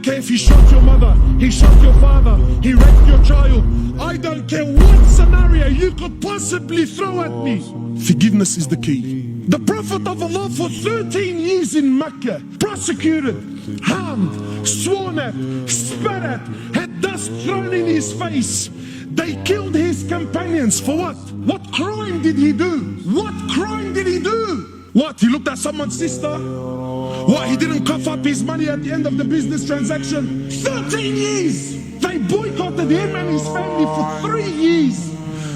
don't care if he shot your mother, he shot your father, he raped your child. I don't care what scenario you could possibly throw at me. Forgiveness is the key. The Prophet of Allah for 13 years in Mecca, prosecuted, harmed, sworn at, spat at, had dust thrown in his face. They killed his companions for what? What crime did he do? What crime did he do? What? He looked at someone's sister? What? He didn't cough up his money at the end of the business transaction? 13 years! They boycotted him and his family for 3 years.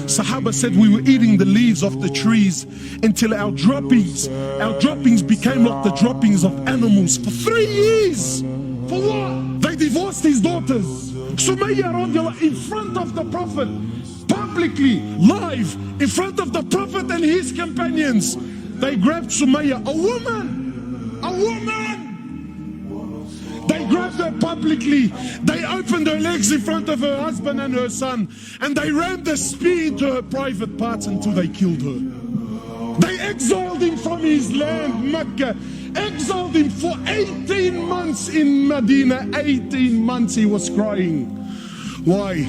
Sahaba said we were eating the leaves off the trees until our droppings became like the droppings of animals for 3 years. For what? They divorced his daughters. Sumayya radiallahu in front of the Prophet, publicly, live, in front of the Prophet and his companions. They grabbed Sumayya, a woman! They grabbed her publicly. They opened her legs in front of her husband and her son, and they rammed a spear into her private parts until they killed her. They exiled him from his land, Mecca. Exiled him for 18 months in Medina. 18 months he was crying. Why?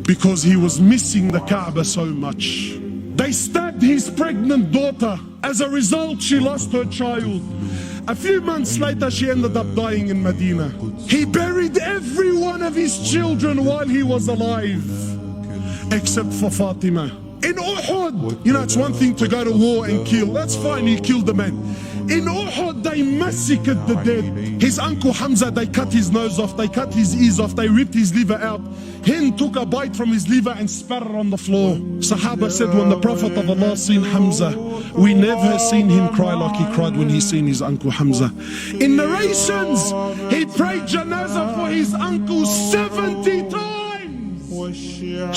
Because he was missing the Kaaba so much. They stabbed his pregnant daughter. As a result, she lost her child. A few months later, she ended up dying in Medina. He buried every one of his children while he was alive, except for Fatima. In Uhud, you know, it's one thing to go to war and kill. That's fine, he killed the man. In Uhud, they massacred the dead. His uncle Hamza, they cut his nose off, they cut his ears off, they ripped his liver out. Hind took a bite from his liver and spat it on the floor. Sahaba said when the Prophet of Allah seen Hamza, we never seen him cry like he cried when he seen his uncle Hamza. In narrations, he prayed janazah for his uncle 70 times.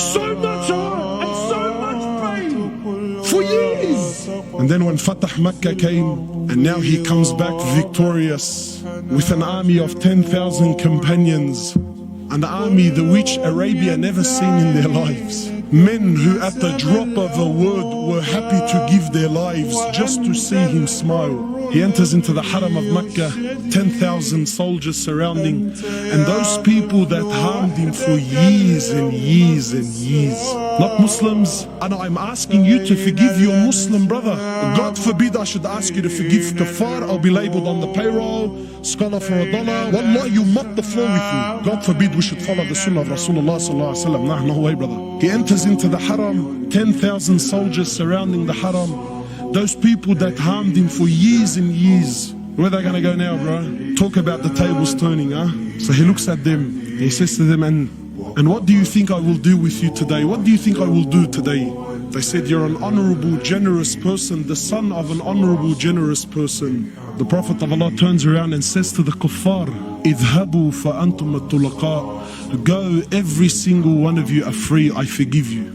So much horror and so much pain for years. And then when Fatah Makkah came, and now he comes back victorious with an army of 10,000 companions, an army the which Arabia never seen in their lives. Men who at the drop of a word were happy to give their lives just to see him smile. He enters into the Haram of Mecca, 10,000 soldiers surrounding, and those people that harmed him for years and years and years. Not Muslims, and I'm asking you to forgive your Muslim brother. God forbid I should ask you to forgive kafar. I'll be labeled on the payroll, scholar for $1. Wallah, you mop the floor with me. God forbid we should follow the sunnah of Rasulullah sallallahu alaihi wasallam. Nah, no way, brother. He enters into the Haram, 10,000 soldiers surrounding the Haram. Those people that harmed him for years and years. Where are they going to go now, bro? Talk about the tables turning, huh? So he looks at them, he says to them, and what do you think I will do with you today? What do you think I will do today? They said, you're an honorable, generous person, the son of an honorable, generous person. The Prophet of Allah turns around and says to the kuffar, idhabu fa antum at-tulaqa. Go, every single one of you are free, I forgive you.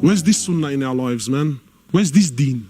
Where's this sunnah in our lives, man? Where's this deen?